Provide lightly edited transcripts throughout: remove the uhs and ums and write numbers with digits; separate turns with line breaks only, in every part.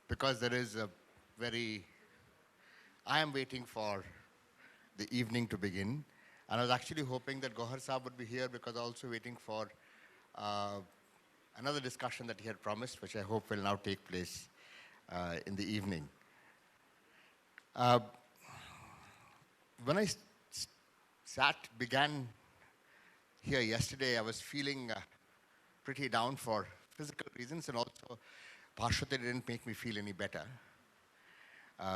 because there is a very, I am waiting for the evening to begin. And I was actually hoping that Gohar Saab would be here because I was also waiting for uh, another discussion that he had promised, which I hope will now take place in the evening. Uh, when began here yesterday, I was feeling pretty down for physical reasons, and also Bhashwati didn't make me feel any better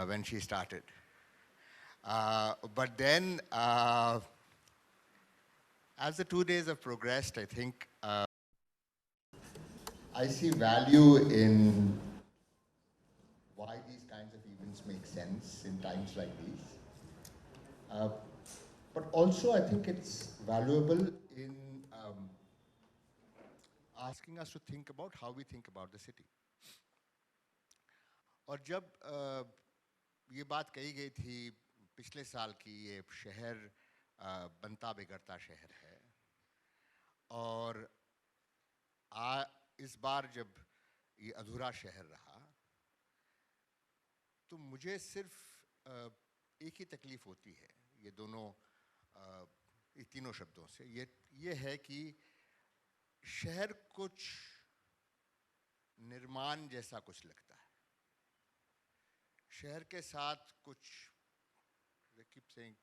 when she started. But then, as the 2 days have progressed, I think I see value in why these kinds of events make sense in times like these. Uh, but also, I think it's valuable in asking us to think about how we think about the city. और जब ये बात कही गई थी पिछले साल की, ये शहर बनता बिगड़ता शहर है, और इस बार जब ये अधूरा शहर रहा, तो मुझे सिर्फ एक ही तकलीफ होती है ये दोनों ये तीनों शब्दों से, ये है कि शहर कुछ निर्माण जैसा कुछ लगता है। शहर के साथ कुछ, they keep saying,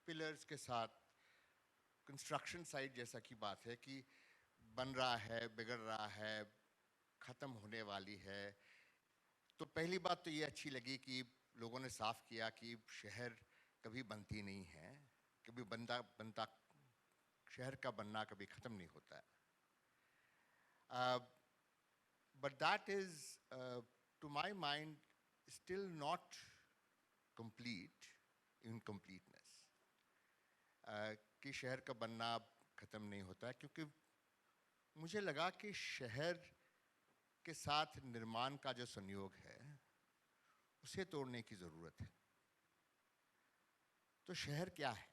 पिलर्स के साथ कंस्ट्रक्शन साइट जैसा की बात है कि बन रहा है, बिगड़ रहा है, ख़त्म होने वाली है। तो पहली बात तो ये अच्छी लगी कि लोगों ने साफ किया कि शहर कभी बनती नहीं है, कभी बनता बनता शहर का बनना कभी ख़त्म नहीं होता है। But that is, to my mind, still not complete in completeness. कि शहर का बनना ख़त्म नहीं होता है, क्योंकि मुझे लगा कि शहर के साथ निर्माण का जो संयोग है उसे तोड़ने की ज़रूरत है। तो शहर क्या है,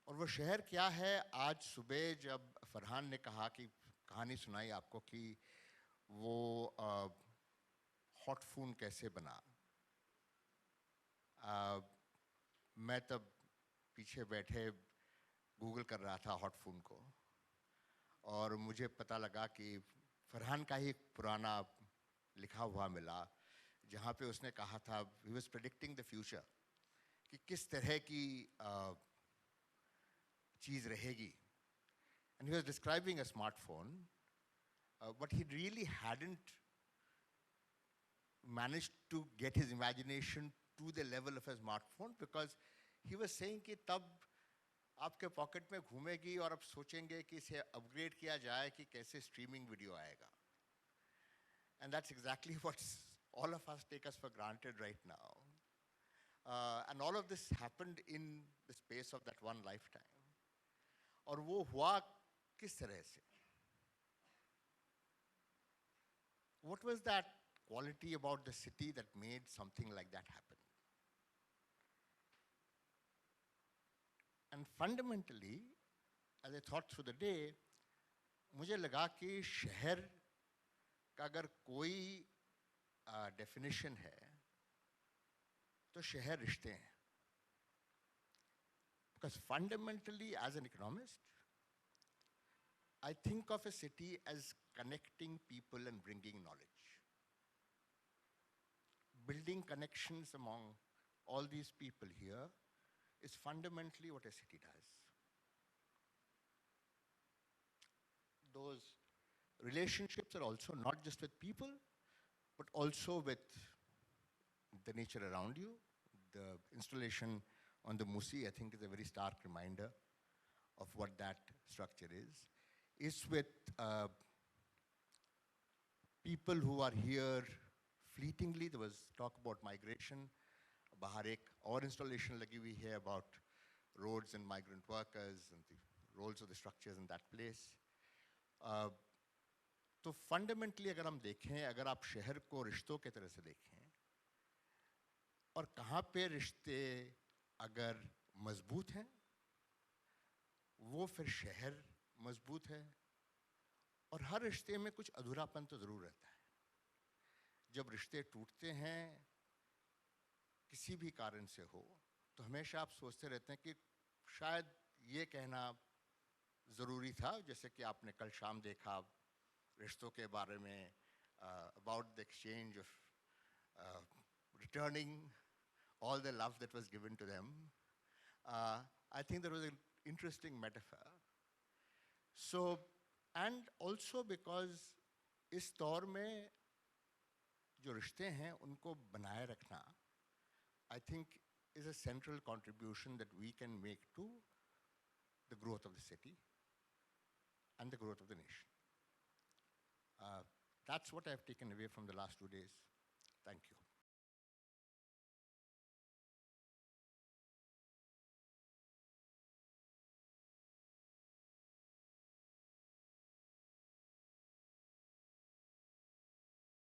और वो शहर क्या है? आज सुबह जब फरहान ने कहा कि कहानी सुनाई आपको कि वो हॉट फोन कैसे बना, मैं तब पीछे बैठे गूगल कर रहा था हॉट फोन को, और मुझे पता लगा कि फरहान का ही पुराना लिखा हुआ मिला, जहाँ पे उसने कहा था, he was predicting the future, कि किस तरह की चीज़ रहेगी. And he was describing a smartphone, but he really hadn't managed to get his imagination to the level of a smartphone, because he was saying कि तब आपके पॉकेट में घूमेगी और आप सोचेंगे कि इसे अपग्रेड किया जाए कि कैसे स्ट्रीमिंग वीडियो आएगा. And that's exactly what all of us take us for granted right now. And all of this happened in the space of that one lifetime. और वो हुआ किस तरह से? What was that quality about the city that made something like that happen? And fundamentally, as I thought through the day, मुझे लगा कि शहर का अगर कोई डेफिनेशन है तो शहर रिश्ते हैं. Because fundamentally, as an economist, I think of a city as connecting people and bringing knowledge. Building connections among all these people here is fundamentally what a city does. Those relationships are also not just with people, but also with the nature around you. The installation on the Musi, I think, is a very stark reminder of what that structure is. It's with people who are here fleetingly. There was talk about migration. बाहर एक और installation लगी हुई है about roads and migrant workers and the roles of the structures in that place. तो fundamentally अगर हम देखें, अगर आप शहर को रिश्तों के तरह से देखें, और कहाँ पे रिश्ते अगर मजबूत हैं, वो फिर शहर मजबूत है. और हर रिश्ते में कुछ अधूरापन तो ज़रूर रहता है. जब रिश्ते टूटते हैं किसी भी कारण से हो तो हमेशा आप सोचते रहते हैं कि शायद ये कहना ज़रूरी था, जैसे कि आपने कल शाम देखा रिश्तों के बारे में, about the exchange of returning all the love that was given to them. I think that was an interesting metaphor. So, and also because इस दौर में जो रिश्ते हैं उनको बनाए रखना, I think is a central contribution that we can make to the growth of the city and the growth of the nation. That's what I've taken away from the last 2 days. Thank you.